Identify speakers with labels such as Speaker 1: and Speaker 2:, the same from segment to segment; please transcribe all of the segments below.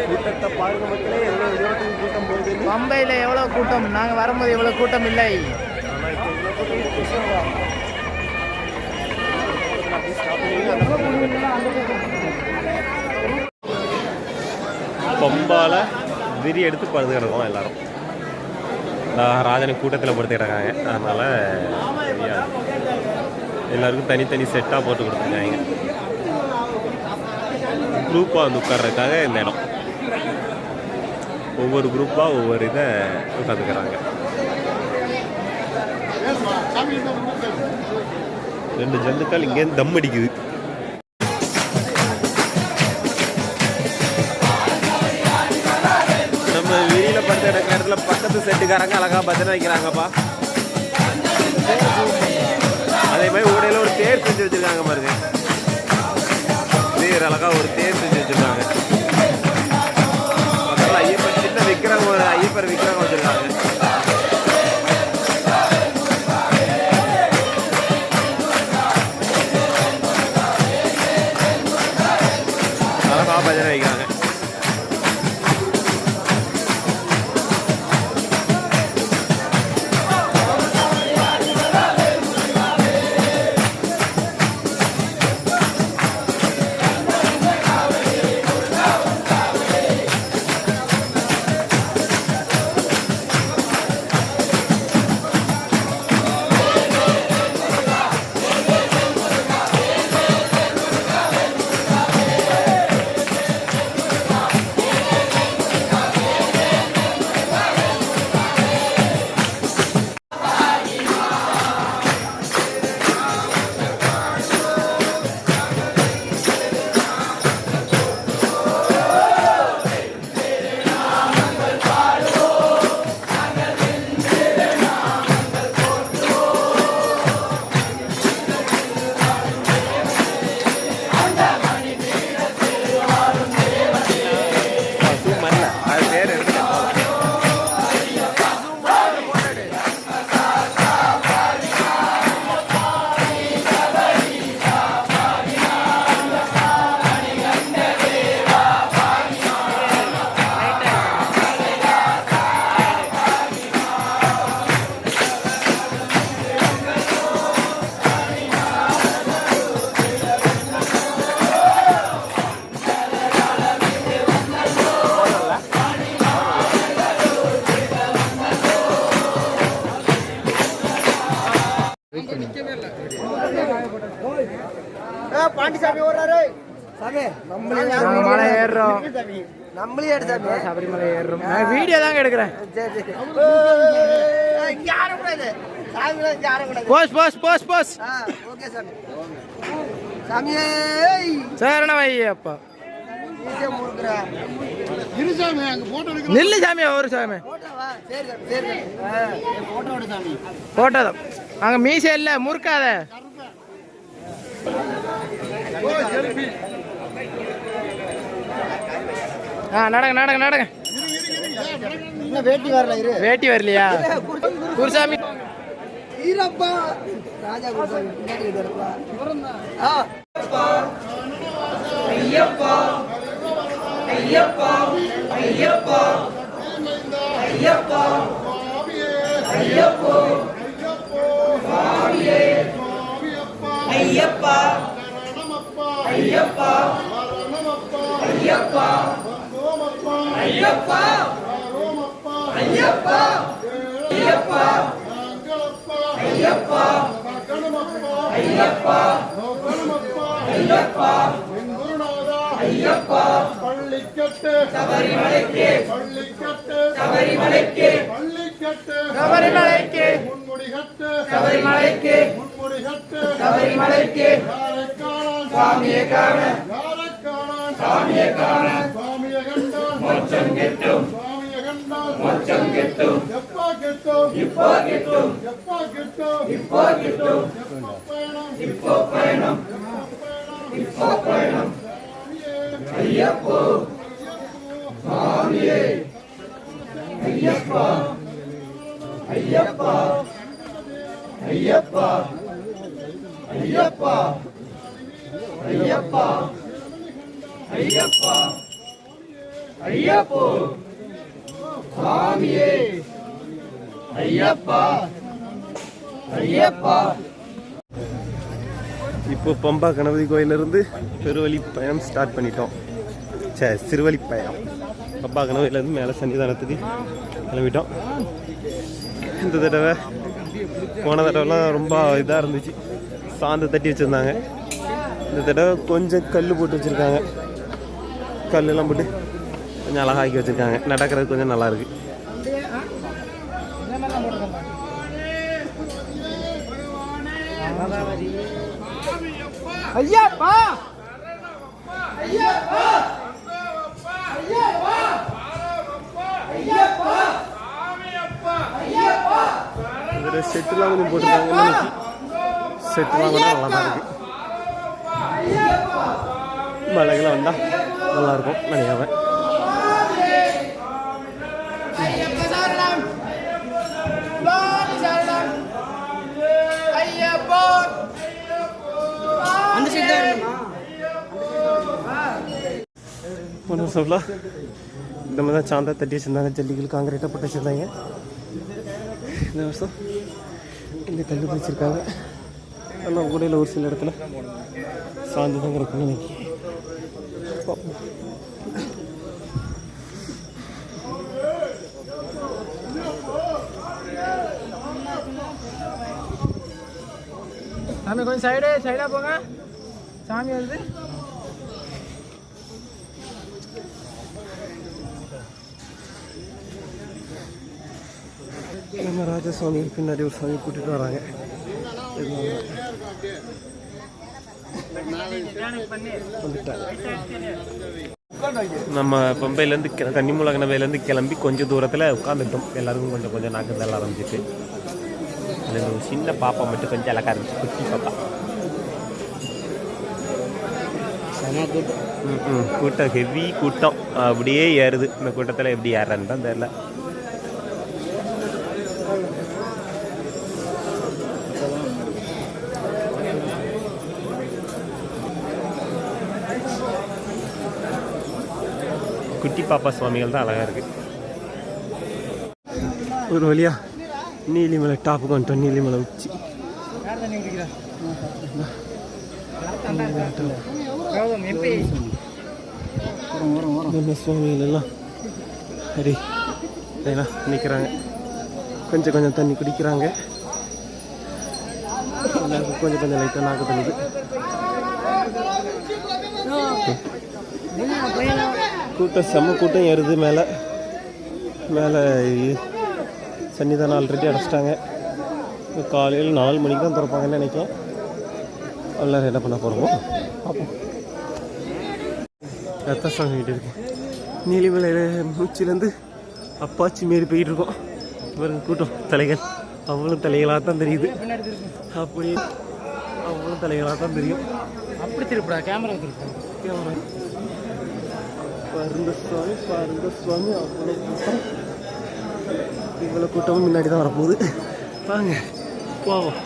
Speaker 1: கூட்டத்தை பாருங்க மக்களே, எவ்வளோ இருபத்தஞ்சு கூட்டம் போகுது.
Speaker 2: பம்பையில் எவ்வளோ கூட்டம், நாங்கள் வரும்போது எவ்வளோ கூட்டம் இல்லை.
Speaker 1: பம்பால விரி எடுத்து படுத்து கிடக்கும் எல்லாரும். ராஜனை கூட்டத்தில் படுத்து கிடக்காங்க. அதனால் எல்லாருக்கும் தனித்தனி செட்டாக போட்டு கொடுத்துருக்காங்க. குரூப்பாக வந்து உட்கார்றதுக்காக இந்த இடம். ஒவ்வொரு குரூப்பாக ஒவ்வொரு இதை உட்காந்துக்கிறாங்க. 2 ஜந்துக்கள் இங்கேருந்து தம் அடிக்குது. நம்ம வெளியில் படுத்த எடுக்கிற இடத்துல பக்கத்து செட்டுக்காரங்க அழகாக பஜனை வைக்கிறாங்கப்பா. அதே மாதிரி ஊடையில் ஒரு தேர் செஞ்சு வச்சுருக்காங்க பாருங்க. தேர் அழகாக ஒரு தேர் செஞ்சு வச்சுருக்காங்க. பக்கத்தில் ஐயப்பன் சின்ன விற்கிறவங்க, ஒரு ஐயப்பர் விற்கிறவங்க வச்சுருக்காங்க. அழகாக பஜனை வைக்கிறாங்க.
Speaker 2: மலை ஏறுறோம். சபரிமலை ஏறுறோம். நான் வீடியோ தாங்க எடுக்கிறேன். சரணமையப்பா. நில்லு சாமி, ஒரு சாமி போட்டோதான். அங்க மீசை இல்ல, முறுக்காத. நடங்க நடங்க நடங்க. வேட்டி வரலையா குருசாமி? ஐயப்பா ஐயப்பா ஐயப்பா ஐயப்பா ஐயப்போ சுவாமியே ஐயப்பா ஐயப்பா ஐயப்பா ஐயப்பா ஐயப்பா ஐயப்பா ஐயப்பா ஐயப்பா ஐயப்பா ஐயப்பா பள்ளிக்கட்டு சபரிமலைக்கு பள்ளிக்கட்டு சபரிமலைக்கு பள்ளிக்கட்டு சபரிமலைக்கு முன்முடிகட்டு சபரிமலைக்கு முன்முடிகட்டு சபரிமலைக்கு சுவாமியே காண சுவாமியே காண சுவாமியே கண்டான் மோட்சம் கிட்டும் சுவாமியே கண்டான் மோட்சம் கிட்டும் எப்பா கிட்டும் இப்போ கிட்டும் எப்பா கிட்டும் இப்போ கிட்டும் இப்போ பயணம் இப்போ பயணம் ஐயப்போ சுவாமியே ஐயப்பா ஐயப்பா ஐயப்பா ஐயப்பா ஐயப்பா ஐயப்பா ஐயப்போ சாமியே ஐயப்பா ஐயப்பா.
Speaker 1: இப்போ பம்பா கணபதி கோயிலிருந்து பெருவழி பயணம் ஸ்டார்ட் பண்ணிட்டோம். சிறுவழி பயணம் பம்பா கணபதியிலேருந்து மேலே சன்னிதானத்துக்கு கிளம்பிட்டோம். இந்த தடவை போன தடவைலாம் ரொம்ப இதாக இருந்துச்சு, சாந்து தட்டி வச்சுருந்தாங்க. இந்த தடவை கொஞ்சம் கல் போட்டு வச்சுருக்காங்க, கல்லெல்லாம் போட்டு கொஞ்சம் அழகாக்கி வச்சுருக்காங்க. நடக்கிறது கொஞ்சம் நல்லாயிருக்கு.
Speaker 2: ஐயப்பா ஐயப்பா ஐயப்பா ஐயப்பா ஐயப்பா.
Speaker 1: இதில் செட்டுலாம் கொஞ்சம் போட்டுருக்காங்க. இன்னைக்கு செட்டுலாம் கூட நல்லா தான் இருக்குது. மழைகள்லாம் வந்தால் நல்லாயிருக்கும் நினைக்காம. ஒன்றும் சொல்லலாம். இந்த மாதிரி தான் சாந்தா தட்டி வச்சுருந்தாங்க, ஜல்லிகள் காங்கிரீட்டாக போட்டு வச்சுருந்தாங்க. இந்த வருஷம் இந்த கல் வச்சுருக்காங்க. ஆனால் கூடையில் ஒரு சில இடத்துல சாந்து தான் இருக்குன்னு நினைக்கிறேன்.
Speaker 2: சாமி கொஞ்சம் சைடாக போங்க. சாமி வருது.
Speaker 1: நம்ம ராஜசுவாமி பின்னாடி ஒரு சாமி கூட்டிகிட்டு வராங்க. நம்ம பம்பையிலேருந்து கன்னிமூல கணபதியிலேருந்து கிளம்பி கொஞ்சம் தூரத்தில் உட்காந்துட்டோம். எல்லாருக்கும் கொஞ்சம் கொஞ்சம் நாக்கு தள்ள ஆரம்பிச்சிட்டு. அதில் ஒரு சின்ன பாப்பா மட்டும் கொஞ்சம் அழகா இருந்துச்சு, குட்டி பாப்பா. கூட்டம் ஹெவி கூட்டம் அப்படியே ஏறுது. இந்த கூட்டத்தில் எப்படி ஏறுறன்னு தான் தெரியல. குட்டி பாப்பா சுவாமிகள் தான் அழகாக இருக்குது. ஒரு வழியா நீலிமலை டாப்புக்கு வந்துட்டோம். நீலிமலை உச்சி. நம்ம சுவாமிகள் எல்லாம் சரி நிற்கிறாங்க. கொஞ்சம் கொஞ்சம் தண்ணி குடிக்கிறாங்க. கொஞ்சம் கொஞ்சம் லைட்டாக நாக்கு தண்ணிக்கு. கூட்டம் செம்ம கூட்டம் ஏறுது. மேலே மேலே சன்னிதானம் ஆல்ரெடி அடைச்சிட்டாங்க. காலையில் 4 மணிக்கு தான் திறப்பாங்கன்னு நினைக்கிறேன். எல்லோரும் என்ன பண்ண போகிறோமோ பார்ப்போம். ரத்த சாமி வீட்டு இருக்கு. நீலிமலையில் மூச்சிலேருந்து அப்பாச்சி மாரி போயிட்டு இருக்கோம். இவருங்க கூட்டம் தலைகள் அவங்களும் தலைகளாக தான் தெரியுது. அப்படியே அவங்களும் தலைகளாக தான் தெரியும்.
Speaker 2: அப்படி திருப்பா கேமரா திருப்பா.
Speaker 1: கேமரா பாருங்க சுவாமி அவ்வளோ கூட்டம். இவ்வளோ கூட்டமும் முன்னாடி தான் வரப்போகுது. வாங்க போவோம்.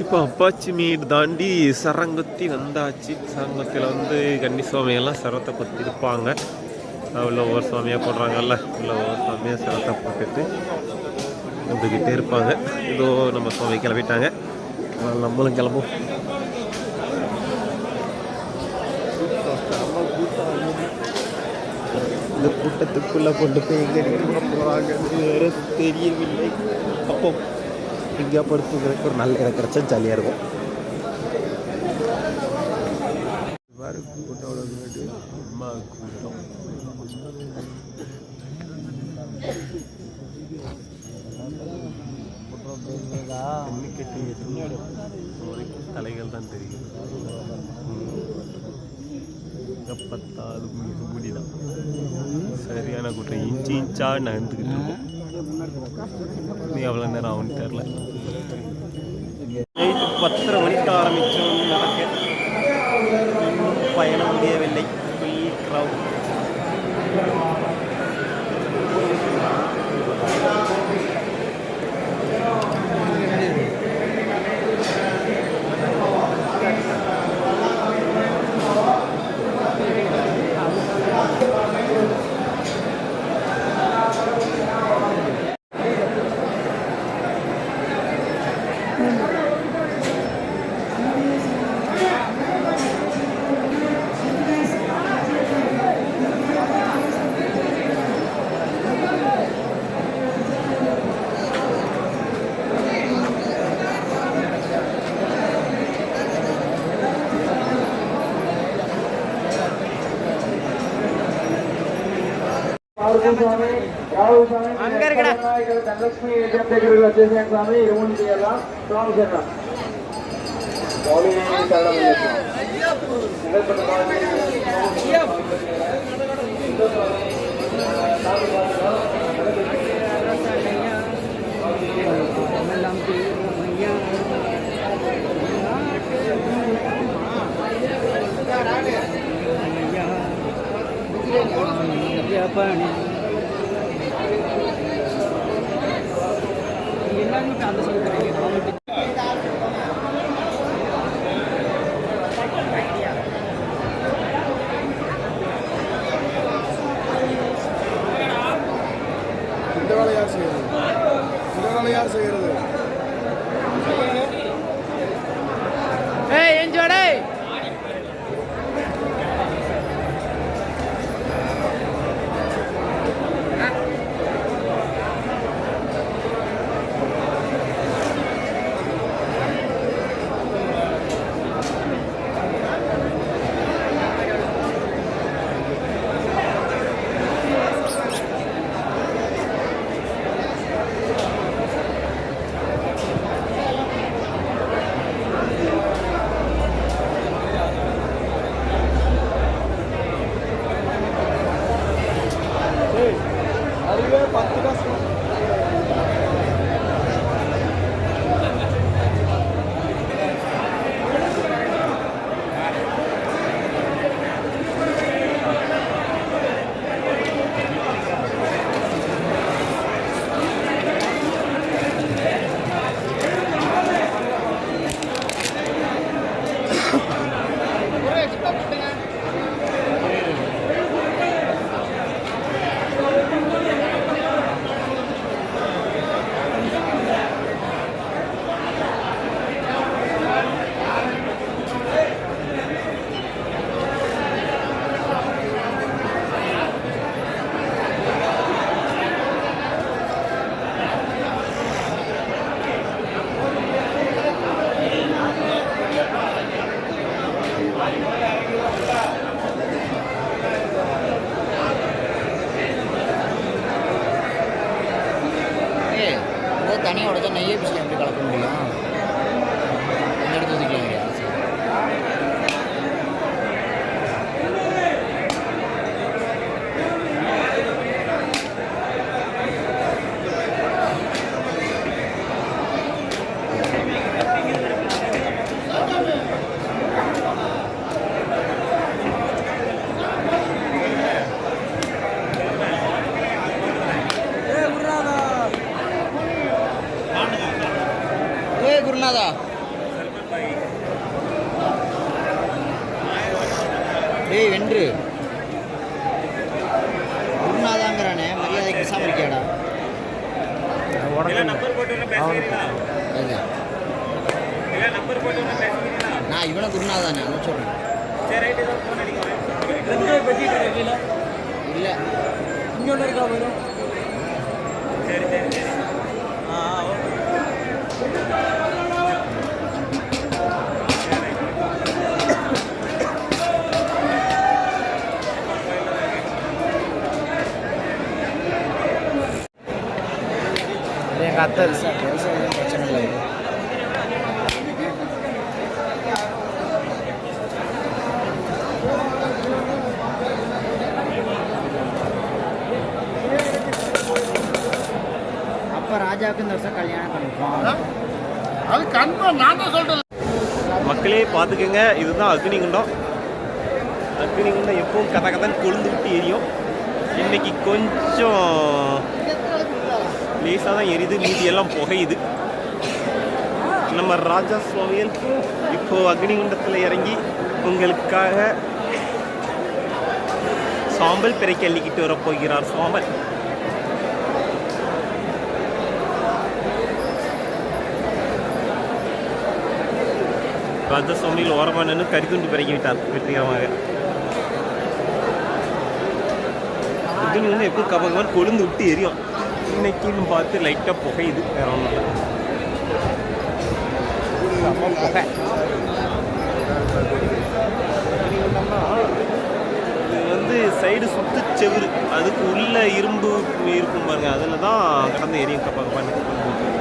Speaker 1: இப்போ அப்பாச்சி மீடு தாண்டி சரங்கத்தி வந்தாச்சு. சரங்கத்தில் வந்து கன்னி சுவாமியெல்லாம் சரத்தை கொத்திருப்பாங்க. உள்ள ஒவ்வொரு சுவாமியாக போடுறாங்கல்ல, உள்ள ஒவ்வொரு சுவாமியாக சரத்தை போட்டுட்டு வந்துக்கிட்டே இருப்பாங்க. இதோ நம்ம சுவாமி கிளம்பிட்டாங்க. நம்மளும் கிளம்பும். இந்த கூட்டத்துக்குள்ளே கொண்டு போய் எங்கே எடுக்க போகிறாங்கன்னு வேறு தெரியவில்லை. அப்போ எங்கேயா படுத்துக்கிறதுக்கு ஒரு நல்ல இடம் கிடச்சா ஜாலியாக இருக்கும். கூட்டம் அம்மா கூட்டம் தலைகள் தான் தெரியும். பார்த்தாலும் முடிதான் சரியான கூட்டம். இன்ச்சா நகர்ந்துக்கிட்டு இருக்கும். நீ அவ்வளோ நேரம் ஆகும்னு தெரில. நைட்டு 10:30 மணிக்கு ஆரம்பித்தோம் நடக்க. பயணம் முடியவில்லை. Full crowd.
Speaker 2: அங்க இருக்கடா
Speaker 3: தனலட்சுமி ఏటీఎం దగ్గరికి వచ్చేసాం స్వామి ఇరుముందు చేయాలా స్వామి శరణ స్వామి శరణం
Speaker 2: எல்லாரும் அந்த சொல்லுறாங்க
Speaker 3: இந்த வேலை யார் செய்யறது இந்த வேலை யார் செய்யறது
Speaker 2: ஏய் என்ஜோடே
Speaker 3: அதுவே 10 காசு
Speaker 4: தனியாக உடச்சா நெய்யே பிடிச்சி எப்படி கலக்க முடியும் அந்த எடுத்து வச்சுக்கலாம் குருநாதா டேய் வென்று குருநாதாங்கிறானே மரியாதை பேசாம இருக்கியாடா நான் இவனை குருநாதானே அதான் சொல்றேன் இல்லை
Speaker 2: இங்க ஒன்று இருக்கா வரும்
Speaker 1: சரி சரி சரி
Speaker 2: எங்கள் அத்தை
Speaker 4: பிரச்சனை இல்லை இது அப்போ ராஜாவுக்கு இந்த வருஷம் கல்யாணம் பண்ணிப்போம்
Speaker 3: அது கன்ஃபார்ம் நான் தான் சொல்றேன்
Speaker 1: மக்களே பார்த்துக்கோங்க, இதுதான் அக்னிகுண்டம். அக்னிகுண்டம் எப்பவும் கதை கதைன்னு கொழுந்துக்கிட்டு எரியும். இன்னைக்கு கொஞ்சம் லேசாக தான் எரியுது, மீதியெல்லாம் புகையுது. நம்ம ராஜா சுவாமிகள் இப்போது அக்னிகுண்டத்தில் இறங்கி உங்களுக்காக சாம்பல் பிறைக்கு அள்ளிக்கிட்டு வரப்போகிறார் சாம்பல். ராஜா சுவாமிகள் ஓரமாக நின்று கரித்துண்டு பிறக்கி விட்டார் வெற்றிகரமாக. அக்னி வந்து எப்போ கபகவன் கொழுந்து விட்டு எரியும். இன்னைக்குன்னு பார்த்து லைட்டாக புகையுது, வேற ஒன்றும் இல்லை. புகை இது வந்து சைடு சுத்து செவுரு அதுக்கு உள்ள இரும்பு இருக்கும் பாருங்க, அதில் தான் கடந்து எரியும் கப்பா கப்பான்னு.